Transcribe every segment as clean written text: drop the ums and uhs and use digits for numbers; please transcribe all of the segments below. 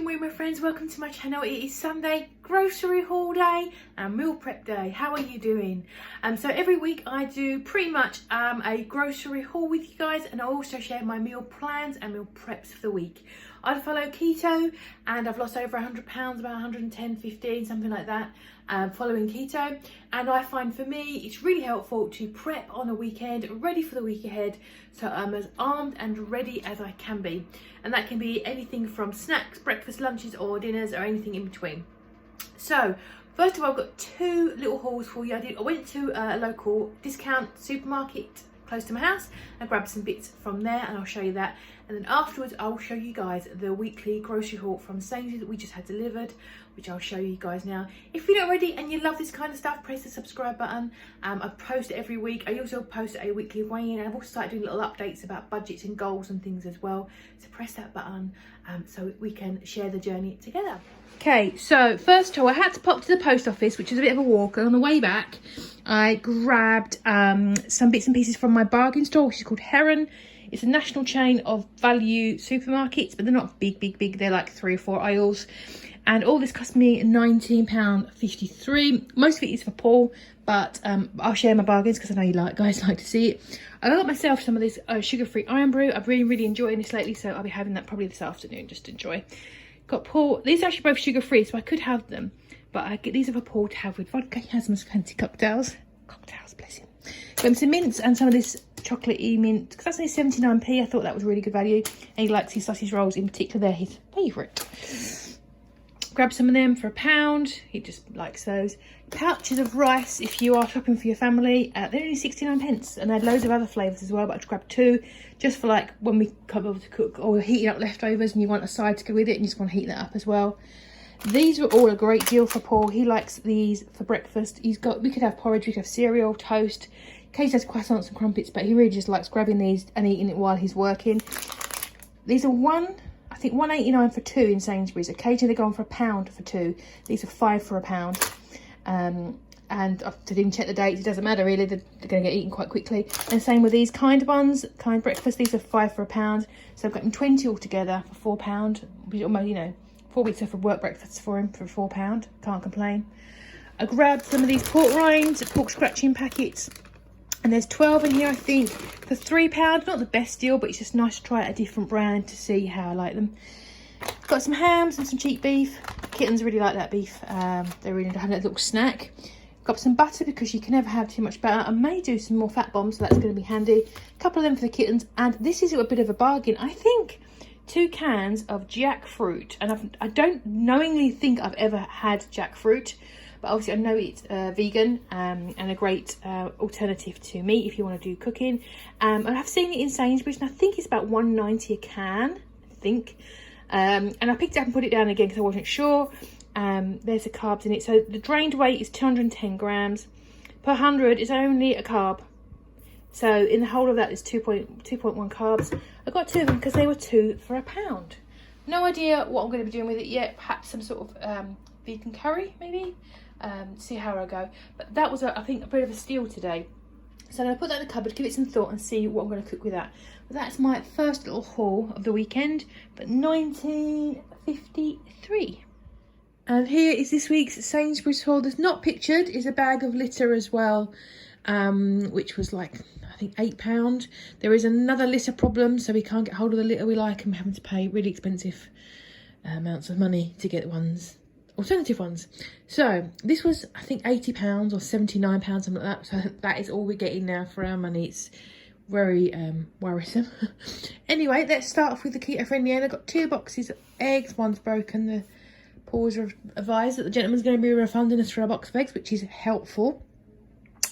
morning my friends, welcome to my channel. It is Sunday, grocery haul day and meal prep day. How are you doing? So every week I do pretty much a grocery haul with you guys, and I also share my meal plans and meal preps for the week. I follow keto and I've lost over 100 pounds, about 110, 15, something like that, following keto. And I find for me it's really helpful to prep on a weekend, ready for the week ahead, so I'm as armed and ready as I can be. And that can be anything from snacks, breakfast, lunches or dinners, or anything in between. So first of all, I've got two little hauls for you. I went to a local discount supermarket close to my house and grabbed some bits from there, and I'll show you that. And then afterwards I'll show you guys the weekly grocery haul from Sainsburys that we just had delivered, which I'll show you guys now. If you're not already and you love this kind of stuff, press the subscribe button. I post every week. I also post a weekly weigh-in, and I've also started doing little updates about budgets and goals and things as well. So press that button so we can share the journey together. Okay, so first of all, I had to pop to the post office, which is a bit of a walk, and on the way back I grabbed some bits and pieces from my bargain store, which is called Heron. It's a national chain of value supermarkets, but they're not big. They're like 3 or 4 aisles, and all this cost me £19.53. Most of it is for Paul, but I'll share my bargains because I know you guys like to see it. I got myself some of this sugar-free iron brew. I've really enjoying this lately, so I'll be having that probably this afternoon, just to enjoy. Got Paul, these are actually both sugar-free, so I could have them, but these are for Paul to have with vodka. He has some fancy cocktails, bless him. Got him some mints and some of this chocolatey mint, because that's only 79p. I thought that was really good value, and he likes his sausage rolls in particular. They're his favourite. Grab some of them for £1. He just likes those. Pouches of rice if you are shopping for your family. They're only 69p, and they had loads of other flavours as well, but I just grabbed 2 just for like when we come over to cook, or heating up leftovers and you want a side to go with it and you just want to heat that up as well. These were all a great deal for Paul. He likes these for breakfast. We could have porridge, we could have cereal, toast. Occasionally has croissants and crumpets, but he really just likes grabbing these and eating it while he's working. These are I think £1.89 for 2 in Sainsburys. Occasionally they go on for £1 for 2. These are 5 for £1. And I didn't check the dates. It doesn't matter really. They're going to get eaten quite quickly. And same with these kind buns, kind breakfast. These are 5 for £1. So I've gotten 20 altogether for £4. Almost, 4 weeks worth of work breakfasts for him for £4. Can't complain. I grabbed some of these pork rinds, pork scratching packets. And there's 12 in here, I think, for £3. Not the best deal, but it's just nice to try a different brand to see how I like them. Got some hams and some cheap beef. Kittens really like that beef. They really have a little snack. Got some butter because you can never have too much butter. I may do some more fat bombs, so that's going to be handy. A couple of them for the kittens. And this is a bit of a bargain. I think 2 cans of jackfruit. And I don't knowingly think I've ever had jackfruit. But obviously I know it's vegan and a great alternative to meat if you want to do cooking. And I've seen it in Sainsburys, and I think it's about £1.90 a can, I think. And I picked it up and put it down again because I wasn't sure. There's the carbs in it. So the drained weight is 210 grams. Per 100 is only a carb. So in the whole of that is 2.1 carbs. I got 2 of them because they were 2 for £1. No idea what I'm going to be doing with it yet. Perhaps some sort of vegan curry, maybe. See how I go. But that was, I think, a bit of a steal today. So I'm going to put that in the cupboard, give it some thought and see what I'm going to cook with that. But that's my first little haul of the weekend, but 1953. And here is this week's Sainsbury's haul. There's not pictured is a bag of litter as well, which was like, I think £8. There is another litter problem, so we can't get hold of the litter we like, and we're having to pay really expensive amounts of money to get alternative ones. So this was, I think, £80 or £79, something like that. So that is all we're getting now for our money. It's very worrisome. Anyway, let's start off with the keto friendly end. I've got 2 boxes of eggs. One's broken. The Paul's advised that the gentleman's going to be refunding us for a box of eggs, which is helpful.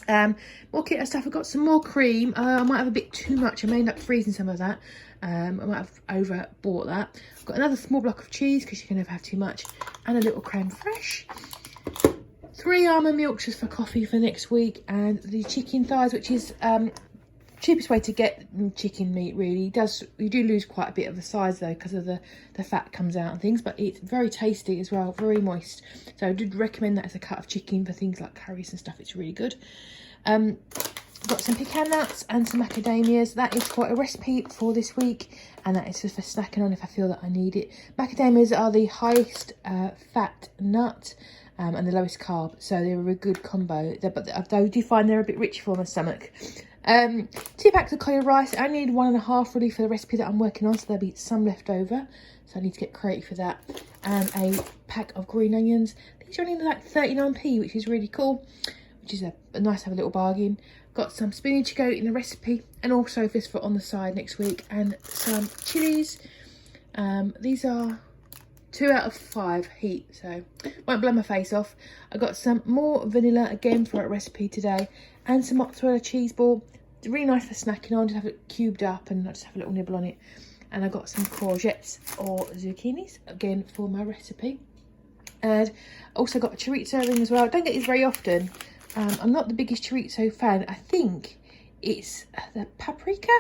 More keto stuff. I've got some more cream. I might have a bit too much. I may end up freezing some of that. I might have overbought that. I've got another small block of cheese because you can never have too much, and a little creme fraiche. 3 almond milks just for coffee for next week, and the chicken thighs, which is cheapest way to get chicken meat really. You do lose quite a bit of the size though because of the fat comes out and things, but it's very tasty as well, very moist. So I did recommend that as a cut of chicken for things like curries and stuff. It's really good. I've got some pecan nuts and some macadamias. That is for a recipe for this week, and that is just for snacking on if I feel that I need it. Macadamias are the highest fat nut and the lowest carb, so they're a good combo. But I do find they're a bit rich for my stomach. 2 packs of coloured rice. I only need 1.5 really for the recipe that I'm working on, so there'll be some left over. So I need to get creative for that. And a pack of green onions. These are only like 39p, which is really cool. Which is a nice to have a little bargain. Got some spinach to go in the recipe, and also this for on the side next week. And some chilies. These are 2 out of 5 heat, so won't blow my face off. I got some more vanilla again for a recipe today, and some mozzarella cheese ball. It's really nice for snacking on. Just have it cubed up and I just have a little nibble on it. And I got some courgettes or zucchinis again for my recipe. And also got a chorizo ring as well. I don't get these very often. I'm not the biggest chorizo fan. I think it's the paprika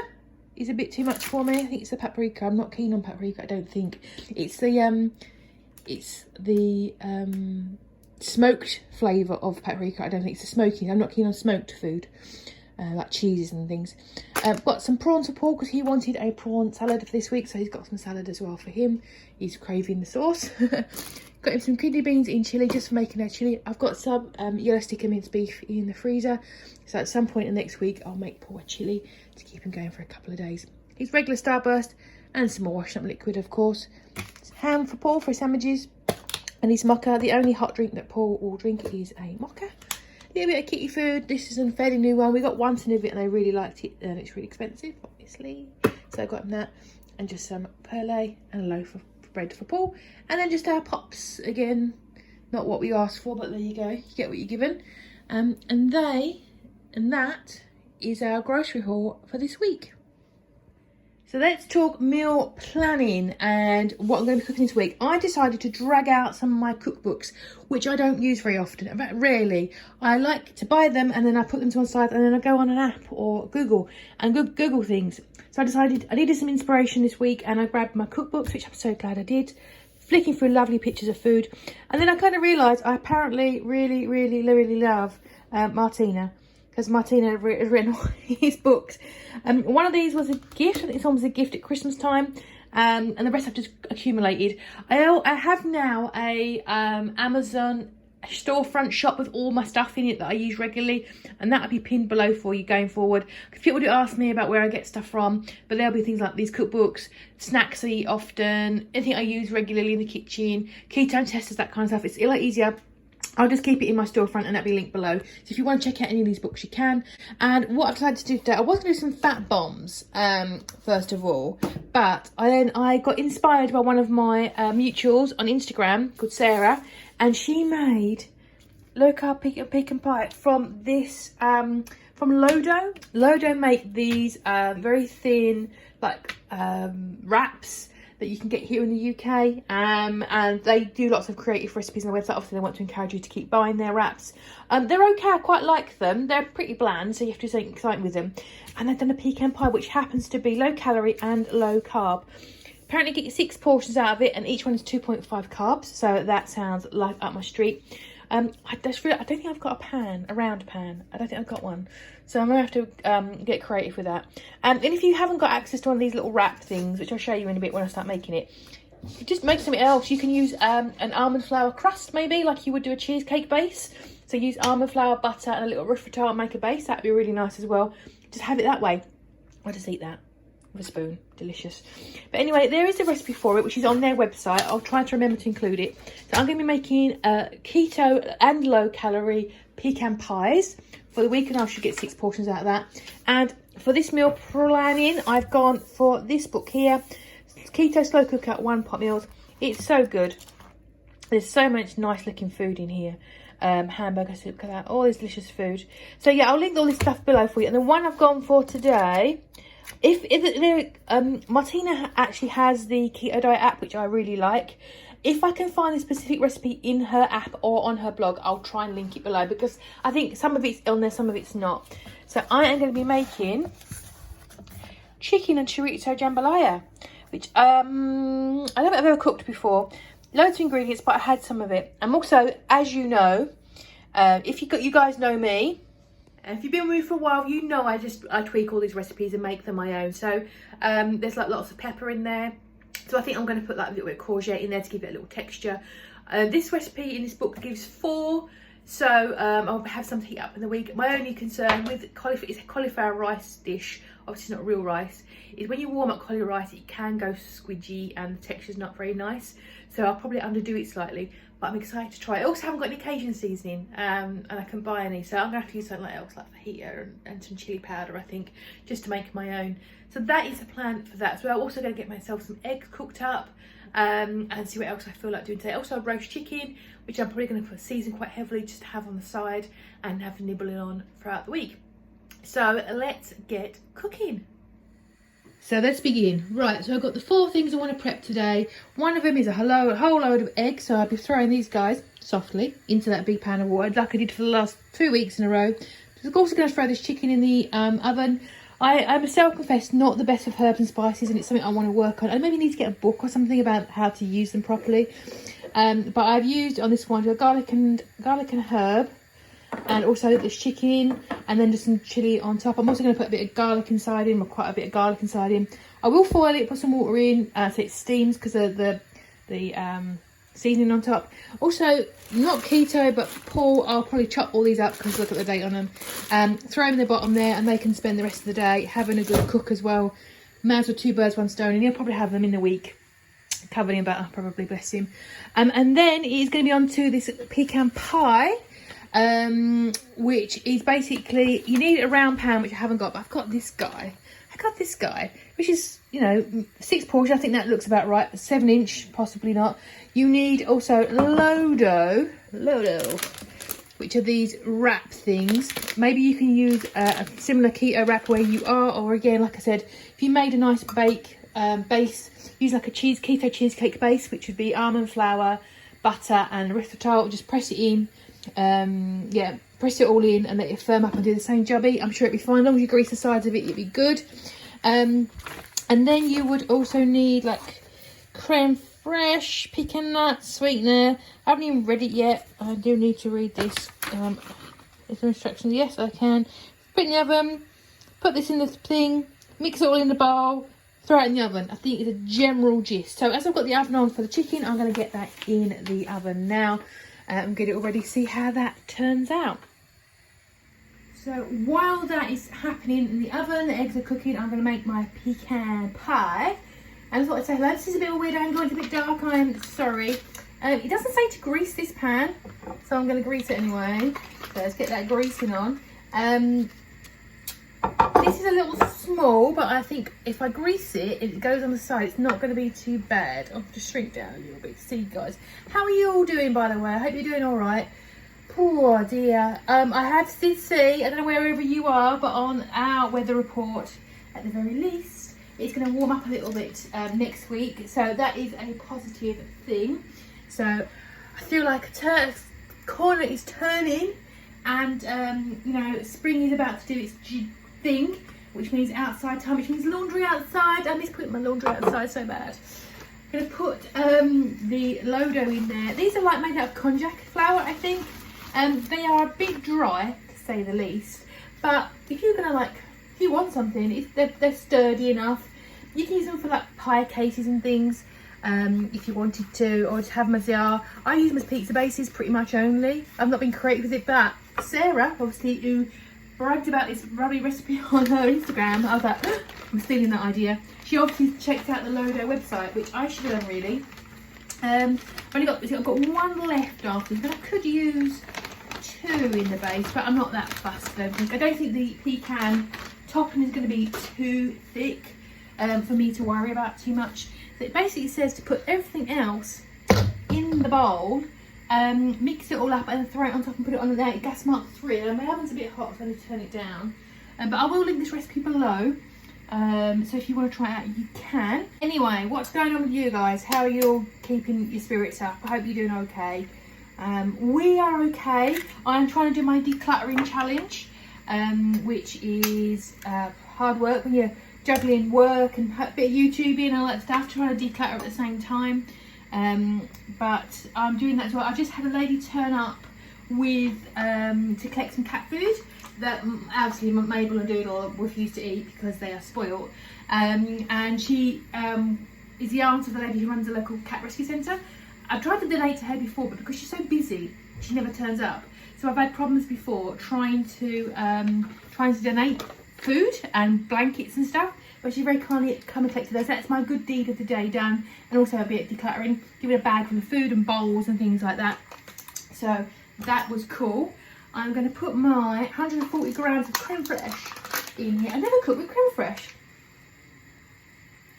is a bit too much for me. I think it's the paprika. I'm not keen on paprika. I don't think it's the smoked flavour of paprika. I don't think it's the smoking. I'm not keen on smoked food, like cheeses and things. Got some prawns for Paul because he wanted a prawn salad for this week, so he's got some salad as well for him. He's craving the sauce. Got him some kidney beans in chilli just for making our chilli. I've got some yellow sticker minced beef in the freezer, so at some point in the next week I'll make Paul a chilli to keep him going for a couple of days. His regular Starburst and some more washing up liquid, of course. Ham for Paul for his sandwiches, and his mocha. The only hot drink that Paul will drink is a mocha. A little bit of kitty food. This is a fairly new one. We got one tin of it and I really liked it, and it's really expensive, obviously. So I got him that, and just some perle and a loaf of bread for Paul. And then just our pops again. Not what we asked for, but there you go. You get what you're given. And that is our grocery haul for this week. So let's talk meal planning and what I'm going to be cooking this week. I decided to drag out some of my cookbooks, which I don't use very often, in fact, rarely. I like to buy them and then I put them to one side, and then I go on an app or Google and Google things. So I decided I needed some inspiration this week, and I grabbed my cookbooks, which I'm so glad I did, flicking through lovely pictures of food. And then I kind of realised I apparently really love Martina, because Martina has written all his books. One of these was a gift. I think this one was a gift at Christmas time, and the rest I've just accumulated. I have now a Amazon storefront shop with all my stuff in it that I use regularly, and that'll be pinned below for you going forward. Because people do ask me about where I get stuff from, but there'll be things like these cookbooks, snacks I eat often, anything I use regularly in the kitchen, ketone testers, that kind of stuff. It's a lot easier. I'll just keep it in my storefront, and that'll be linked below. So if you want to check out any of these books, you can. And what I've decided to do today, I was going to do some fat bombs, first of all. But I got inspired by one of my mutuals on Instagram called Sarah. And she made low-carb pecan pie from this, from Lodo. Lodo make these very thin, like, wraps that you can get here in the UK, and they do lots of creative recipes on their website. Obviously they want to encourage you to keep buying their wraps. They're okay, I quite like them. They're pretty bland, so you have to do something exciting with them. And they've done a pecan pie, which happens to be low calorie and low carb. Apparently get 6 portions out of it, and each one is 2.5 carbs, so that sounds like up my street. I don't think I've got a round pan. I don't think I've got one. So I'm going to have to get creative with that. And if you haven't got access to one of these little wrap things, which I'll show you in a bit when I start making it, just make something else. You can use an almond flour crust, maybe, like you would do a cheesecake base. So use almond flour, butter, and a little ricotta and make a base. That'd be really nice as well. Just have it that way. I'll just eat that with a spoon. Delicious. But anyway, there is a recipe for it, which is on their website. I'll try to remember to include it. So I'm going to be making keto and low calorie pecan pies for the week, and I should get 6 portions out of that. And for this meal planning, I've gone for this book here, Keto Slow Cooker 1 Pot Meals. It's so good. There's so much nice looking food in here. Hamburger soup, look at that, all this delicious food. So yeah, I'll link all this stuff below for you. And the one I've gone for today, Martina actually has the Keto Diet app, which I really like. If I can find a specific recipe in her app or on her blog, I'll try and link it below, because I think some of it's on there, some of it's not. So I am going to be making chicken and chorizo jambalaya, which I don't think I've ever cooked before. Loads of ingredients, but I had some of it. I'm also, as you know, if you guys know me, And if you've been with me for a while, you know I tweak all these recipes and make them my own. So there's like lots of pepper in there. So I think I'm going to put like a little bit of courgette in there to give it a little texture. This recipe in this book gives 4. So I'll have some to heat up in the week. My only concern with cauliflower, it's a cauliflower rice dish, obviously not real rice, is when you warm up cauliflower rice, it can go squidgy and the texture's not very nice. So I'll probably underdo it slightly, but I'm excited to try it. I also haven't got any Cajun seasoning, and I can buy any, so I'm going to have to use something else, like fajita and some chili powder, I think, just to make my own. So that is the plan for that. So I'm also going to get myself some eggs cooked up, and see what else I feel like doing today. Also roast chicken, which I'm probably going to season quite heavily just to have on the side and have nibbling on throughout the week. So let's get cooking. So let's begin. Right, so I've got the 4 things I want to prep today. One of them is a whole load of eggs, so I'll be throwing these guys softly into that big pan of water like I did for the last 2 weeks in a row. I'm also going to throw this chicken in the oven. I'm self-confessed not the best with herbs and spices, and it's something I want to work on. I maybe need to get a book or something about how to use them properly. But I've used on this one garlic and herb, and also this chicken, and then just some chili on top. I'm also going to put a bit of garlic inside him, or quite a bit of garlic inside him. I will foil it, put some water in, so it steams because of the seasoning on top. Also, not keto, but I'll probably chop all these up because look at the date on them. Throw them in the bottom there, and they can spend the rest of the day having a good cook as well. May as well 2 birds, 1 stone, and he'll probably have them in the week, covered in butter, probably, bless him. And then he's going to be on to this pecan pie, which is basically, you need a round pan, which I haven't got, but I've got this guy. Which is, 6 portion. I think that looks about right. 7-inch, possibly not. You need also Lodo, which are these wrap things. Maybe you can use a similar keto wrap where you are, or again, like I said, if you made a nice base, use like a keto cheesecake base, which would be almond flour, butter and erythritol. Just press it in. Press it all in and let it firm up and do the same jobby. I'm sure it'll be fine. As long as you grease the sides of it, it'll be good. And then you would also need like creme fraiche, pecan nuts, sweetener. I haven't even read it yet. I do need to read this. Is there instructions? Yes, I can. Put it in the oven. Put this in the thing. Mix it all in the bowl. Throw it in the oven. I think it's a general gist. So as I've got the oven on for the chicken, I'm going to get that in the oven now. And get it all ready, see how that turns out. So while that is happening in the oven, the eggs are cooking, I'm going to make my pecan pie. And I just thought I'd say hello. This is a bit of a weird angle, it's a bit dark, I'm sorry. It doesn't say to grease this pan, so I'm going to grease it anyway. So let's get that greasing on. This is a little small, but I think if I grease it, it goes on the side, it's not going to be too bad. I'll just shrink down a little bit to see you guys. How are you all doing, by the way? I hope you're doing all right. Poor dear. I did see, I don't know wherever you are, but on our weather report, at the very least, it's going to warm up a little bit next week. So that is a positive thing. So I feel like a corner is turning, and spring is about to do its thing, which means outside time, which means laundry outside. I miss putting my laundry outside so bad. I'm going to put the Lodo in there. These are like made out of konjac flour, I think. They are a bit dry, to say the least. But if you're going to if you want something, they're sturdy enough. You can use them for like pie cases and things, if you wanted to, or just have them as they are. I use them as pizza bases pretty much only. I've not been creative with it, but Sarah, obviously, who bragged about this rubby recipe on her Instagram, I was like, I'm stealing that idea. She obviously checked out the Lodo website, which I should have done really. I've got 1 left after, but I could use 2 in the base, but I'm not that fussed. I don't think the pecan topping is going to be too thick for me to worry about too much. So it basically says to put everything else in the bowl, mix it all up and throw it on top and put it on there. Gas mark 3. And my oven's a bit hot, so I need to turn it down. But I will link this recipe below. So if you want to try it out, you can. Anyway, what's going on with you guys? How are you all keeping your spirits up? I hope you're doing okay. We are okay. I'm trying to do my decluttering challenge, which is hard work when you're juggling work and a bit of YouTubing and all that stuff, trying to declutter at the same time. But I'm doing that as well. I just had a lady turn up with to collect some cat food. that obviously Mabel and Doodle refuse to eat because they are spoiled. And she is the aunt of the lady who runs a local cat rescue centre. I've tried to donate to her before, but because she's so busy, she never turns up. So I've had problems before trying to donate food and blankets and stuff, but she very kindly come and collected those. That's my good deed of the day done, and also a bit of decluttering, giving a bag full of food and bowls and things like that. So that was cool. I'm going to put my 140 grams of creme fraiche in here. I never cook with creme fraiche.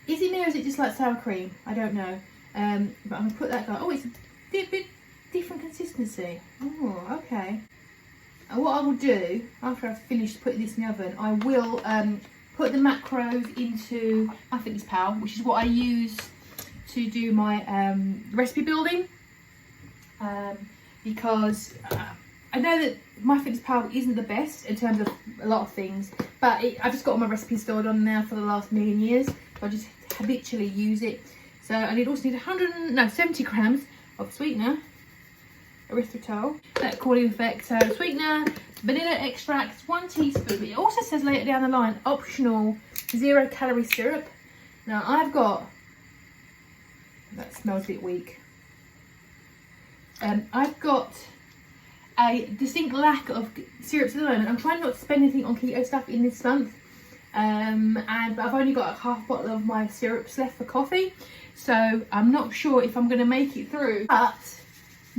Is it new or is it just like sour cream? I don't know. But I'm going to put that guy. Oh, it's a bit different consistency. Oh, okay. And what I will do, after I've finished putting this in the oven, I will put the macros into MyFitnessPal, which is what I use to do my recipe building. Because I know that MyFitnessPal isn't the best in terms of a lot of things, but I've just got all my recipes stored on now for the last million years, so I just habitually use it. So I also need 70 grams of sweetener, erythritol, that cooling effect. So sweetener, vanilla extract, 1 teaspoon. But it also says later down the line, optional 0-calorie syrup. Now I've got, that smells a bit weak. I've got a distinct lack of syrups at the moment. I'm trying not to spend anything on keto stuff in this month, but I've only got a half bottle of my syrups left for coffee, so I'm not sure if I'm going to make it through. But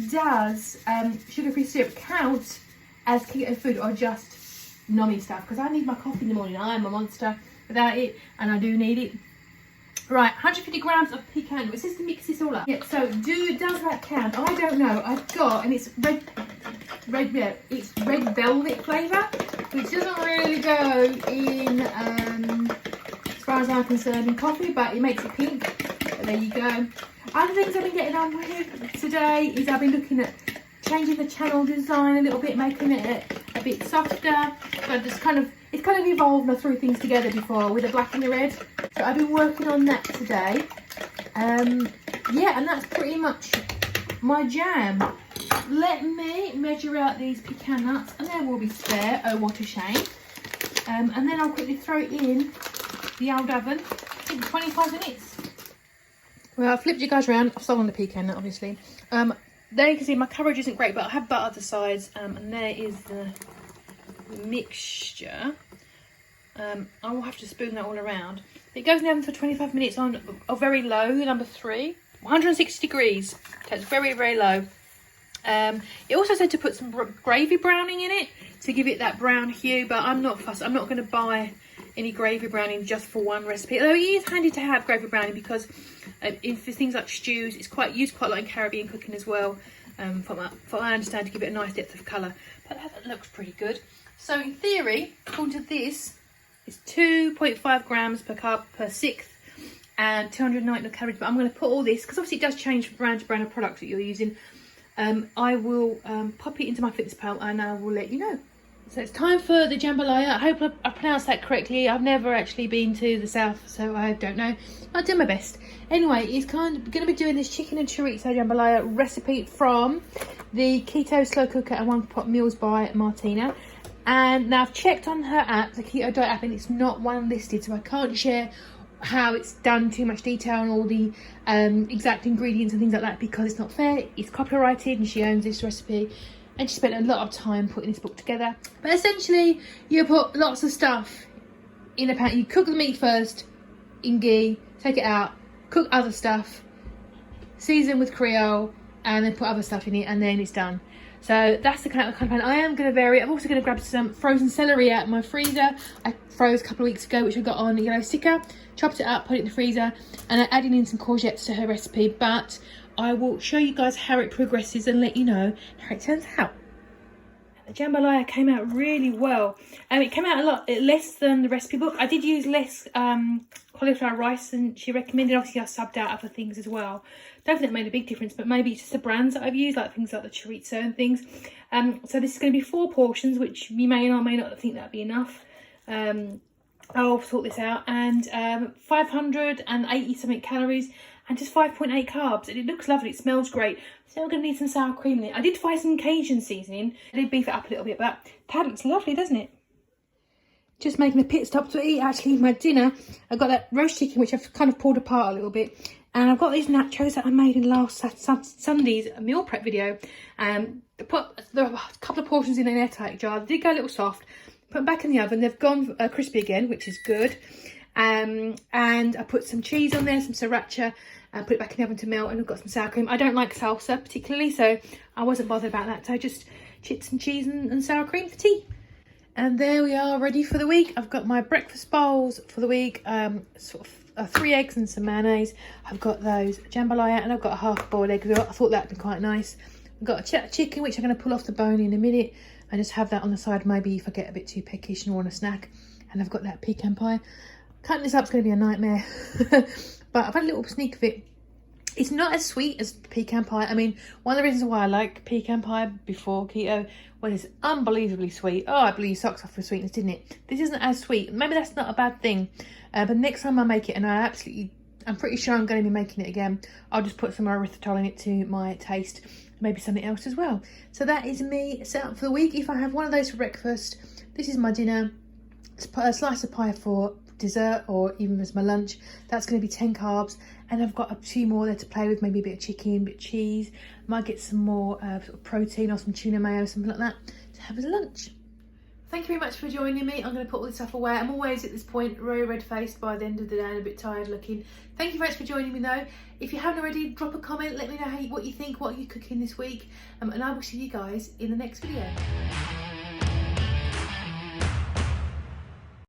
does sugar-free syrup count as keto food or just nummy stuff? Because I need my coffee in the morning. I am a monster without it, and I do need it. Right, 150 grams of pecan. It's just to mix this all up. Yeah, so does that count? I don't know. I've got, and it's it's red velvet flavour, which doesn't really go in, as far as I'm concerned, in coffee, but it makes it pink. But there you go. Other things I've been getting on with today is I've been looking at changing the channel design a little bit, making it a bit softer. So it's kind of evolved. I threw things together before with the black and the red. So I've been working on that today. Yeah, and that's pretty much my jam. Let me measure out these pecan nuts, and there will be spare. Oh, what a shame. And then I'll quickly throw it in the old oven. I think 25 minutes. Well, I've flipped you guys around. I've sold on the pecan nut, obviously. There you can see my coverage isn't great, but I have buttered the sides, and there is the mixture. I will have to spoon that all around. It goes in the oven for 25 minutes on a very low, number 3, 160 degrees. So it's very, very low. It also said to put some gravy browning in it to give it that brown hue, but I'm not fussed. I'm not going to buy any gravy browning just for one recipe. Although it is handy to have gravy browning because for things like stews, it's used quite a lot in Caribbean cooking as well. From what I understand, to give it a nice depth of colour. But that looks pretty good. So in theory, according to this, it's 2.5 grams per carb per sixth and 290 calories. But I'm going to put all this, because obviously it does change from brand to brand of products that you're using. I will pop it into MyFitnessPal and I will let you know. So it's time for the jambalaya. I hope I pronounced that correctly. I've never actually been to the south, so I don't know. I'll do my best. Anyway, it's going to be doing this chicken and chorizo jambalaya recipe from the Keto Slow Cooker and One Pot Meals by Martina. And now I've checked on her app, the Keto Diet app, and it's not one listed, so I can't share how it's done too much detail on all the exact ingredients and things like that, because it's not fair. It's copyrighted and she owns this recipe, and she spent a lot of time putting this book together. But essentially, you put lots of stuff in a pan. You cook the meat first in ghee, take it out, cook other stuff, season with Creole, and then put other stuff in it, and then it's done. So that's the kind of pan. I am going to vary. I'm also going to grab some frozen celery out of my freezer. I froze a couple of weeks ago, which I got on a yellow sticker. Chopped it up, put it in the freezer, and I added in some courgettes to her recipe. But I will show you guys how it progresses and let you know how it turns out. The jambalaya came out really well. It came out a lot less than the recipe book. I did use less cauliflower rice than she recommended. Obviously, I subbed out other things as well. Don't think that made a big difference, but maybe it's just the brands that I've used, like things like the chorizo and things. So this is going to be 4 portions, which you may or may not think that'd be enough. I'll sort this out. And 580 something calories and just 5.8 carbs. And it looks lovely. It smells great. So we're going to need some sour cream in it. I did try some Cajun seasoning. I did beef it up a little bit, but that looks lovely, doesn't it? just making a pit stop to eat actually my dinner. I've got that roast chicken, which I've kind of pulled apart a little bit. And I've got these nachos that I made in last Sunday's meal prep video. Put a couple of portions in an airtight jar. They did go a little soft. Put them back in the oven. They've gone crispy again, which is good. And I put some cheese on there, some sriracha. Put it back in the oven to melt, and I've got some sour cream. I don't like salsa particularly, so I wasn't bothered about that. So just chips and cheese and sour cream for tea. And there we are, ready for the week. I've got my breakfast bowls for the week. Sort of 3 eggs and some mayonnaise. I've got those jambalaya, and I've got a half-boiled egg. I thought that'd be quite nice. I've got a chicken, which I'm going to pull off the bone in a minute, and just have that on the side, maybe if I get a bit too peckish and want a snack. And I've got that pecan pie. Cutting this up is going to be a nightmare, but I've had a little sneak of it. It's not as sweet as pecan pie. I mean, one of the reasons why I like pecan pie before keto was it's unbelievably sweet. Oh, I blew your socks off for sweetness, didn't it? This isn't as sweet. Maybe that's not a bad thing. But next time I make it, and I'm pretty sure I'm going to be making it again, I'll just put some erythritol in it to my taste. Maybe something else as well. So that is me set up for the week. If I have one of those for breakfast, this is my dinner. A slice of pie for dessert, or even as my lunch. That's going to be 10 carbs, and I've got a few more there to play with, maybe a bit of chicken, a bit of cheese. Might get some more sort of protein or some tuna mayo, something like that, to have as lunch. Thank you very much for joining me. I'm going to put all this stuff away. I'm always at this point very red-faced by the end of the day and a bit tired looking. Thank you very much for joining me though. If you haven't already, drop a comment, let me know what you think, what you're cooking this week, and I will see you guys in the next video.